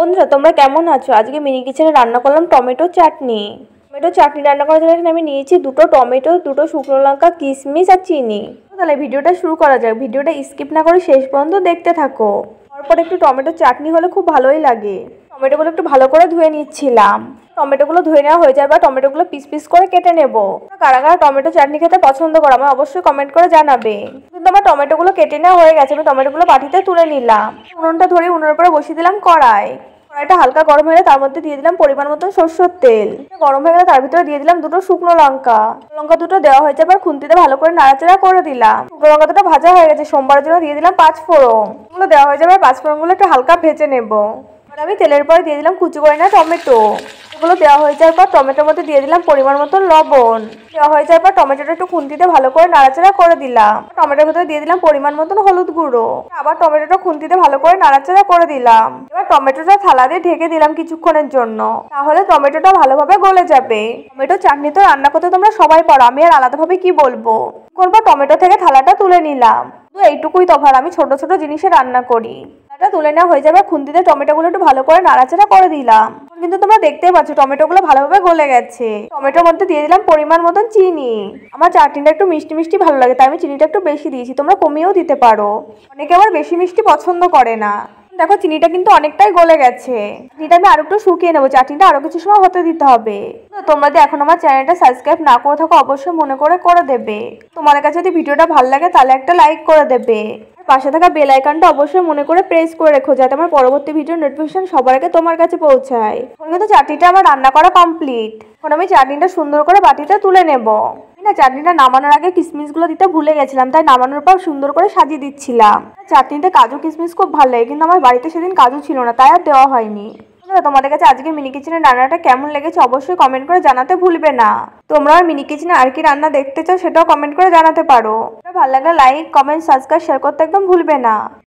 বন্ধুরা তোমরা কেমন আছো? আজকে মিনি কিচেনে রান্না করলাম টমেটো চাটনি। রান্না করার জন্য এখানে আমি নিয়েছি দুটো টমেটো, দুটো শুকনো লঙ্কা, কিশমিশ আর চিনি। তাহলে ভিডিওটা শুরু করা যাক। ভিডিওটা স্কিপ না করে শেষ পর্যন্ত দেখতে থাকো। তারপর একটু টমেটো চাটনি হলে খুব ভালোই লাগে। টমেটোগুলো একটু ভালো করে ধুয়ে নিচ্ছিলাম। টমেটোগুলো ধুয়ে নেওয়া হয়ে যাবে, টমেটোগুলো পিস পিস করে কেটে নেব। কারা কারা টমেটো চাটনি খেতে পছন্দ করো আমায় অবশ্যই কমেন্ট করে জানাবে। কিন্তু আমার টমেটোগুলো কেটে নেওয়া হয়ে গেছে, আমি টমেটোগুলো বাটিতে তুলে নিলাম। উনুনটা ধরে উনুনের উপরে বসিয়ে দিলাম কড়াইটা হালকা গরম হলে তার মধ্যে দিয়ে দিলাম পরিমাণ মতো সরষের তেল। গরম হয়ে গেলে তার ভিতরে দিয়ে দিলাম দুটো শুকনো লঙ্কা। লঙ্কা দুটো দেওয়া হয়ে যাবে আর খুন্তিতে ভালো করে নাড়াচাড়া করে দিলাম। শুকনো লঙ্কা দুটো ভাজা হয়ে গেছে, সোমবারের জন্য দিয়ে দিলাম 5 ফোড়ন। এগুলো দেওয়া হয়ে যাবে, 5 ফোড়নগুলো একটু হালকা ভেজে নেব। আমি তেলের পরে দিয়ে দিলাম কুচি করে না টমেটো। এগুলো দেওয়া হয়ে যাওয়ার পর টমেটোর মধ্যে দিয়ে দিলাম পরিমাণ মতো লবণ। দেওয়া হয়ে যাওয়ার পর টমেটোটা একটু খুন্তিতে ভালো করে নাড়াচাড়া করে দিলাম। টমেটোর ভিতরে দিয়ে দিলাম পরিমাণ মতন হলুদ গুঁড়ো। আবার টমেটোটা খুন্তিতে ভালো করে নাড়াচাড়া করে দিলাম। এবার টমেটোটা থালা দিয়ে ঢেকে দিলাম কিছুক্ষণের জন্য, তাহলে টমেটোটা ভালোভাবে গলে যাবে। টমেটো চাটনি তো রান্না করতে তোমরা সবাই পারো, আমি আর আলাদাভাবে কি বলবো। টমেটো থেকে থালাটা তুলে নিলাম। তো এইটুকুই তফাৎ, আমি ছোট ছোট জিনিসে রান্না করি। তুলে নেওয়া হয়ে যাবে, খুন্তিতে টমেটোগুলো একটু ভালো করে নাড়াচাড়া করে দিলাম। কিন্তু তোমরা দেখতেই পাচ্ছ টমেটোগুলো ভালোভাবে গলে গেছে। টমেটোর মধ্যে দিয়ে দিলাম পরিমাণ মতন চিনি। আমার চাটনিটা একটু মিষ্টি মিষ্টি ভালো লাগে, তাই আমি চিনিটা একটু বেশি দিয়েছি, তোমরা কমিয়েও দিতে পারো। অনেকে আবার বেশি মিষ্টি পছন্দ করে না। দেখো চিনিটা কিন্তু অনেকটাই গলে গেছে। চিনিটা আমি আরো একটু শুকিয়ে নেবো, চাটনিটা আরো কিছু সময় হতে দিতে হবে। তোমরা যদি এখন আমার চ্যানেলটা সাবস্ক্রাইব না করে থাকো অবশ্যই মনে করে দেবে। তোমাদের কাছে যদি ভিডিওটা ভালো লাগে তাহলে একটা লাইক করে দেবে। পাশে থাকা বেল আইকনটা অবশ্যই মনে করে প্রেস করে রেখো, যাতে আমার পরবর্তী ভিডিও নোটিফিকেশন সবার আগে তোমার কাছে পৌঁছায়। এখন কিন্তু চাটনিটা আমার রান্না করা কমপ্লিট। এখন আমি চাটনিটা সুন্দর করে বাটিতে তুলে নেব। চাটনিটা নামানোর আগে কিশমিশগুলো দিতে ভুলে গেছিলাম, তাই নামানোর পর সুন্দর করে সাজিয়ে দিচ্ছিলাম। চাটনিতে কাজু কিশমিশ খুব ভালো লাগে, কিন্তু আমার বাড়িতে সেদিন কাজু ছিল না, তাই আর দেওয়া হয়নি। তোমাদের কাছে আজকে মিনি কিচেনের রান্নাটা কেমন লেগেছে অবশ্যই কমেন্ট করে জানাতে ভুলবে না। তোমরা মিনি কিচেনে আর কি রান্না দেখতে চাও সেটাও কমেন্ট করে জানাতে পারো। ভালো লাগলে লাইক, কমেন্ট, সাবস্ক্রাইব, শেয়ার করতে একদম ভুলবে না।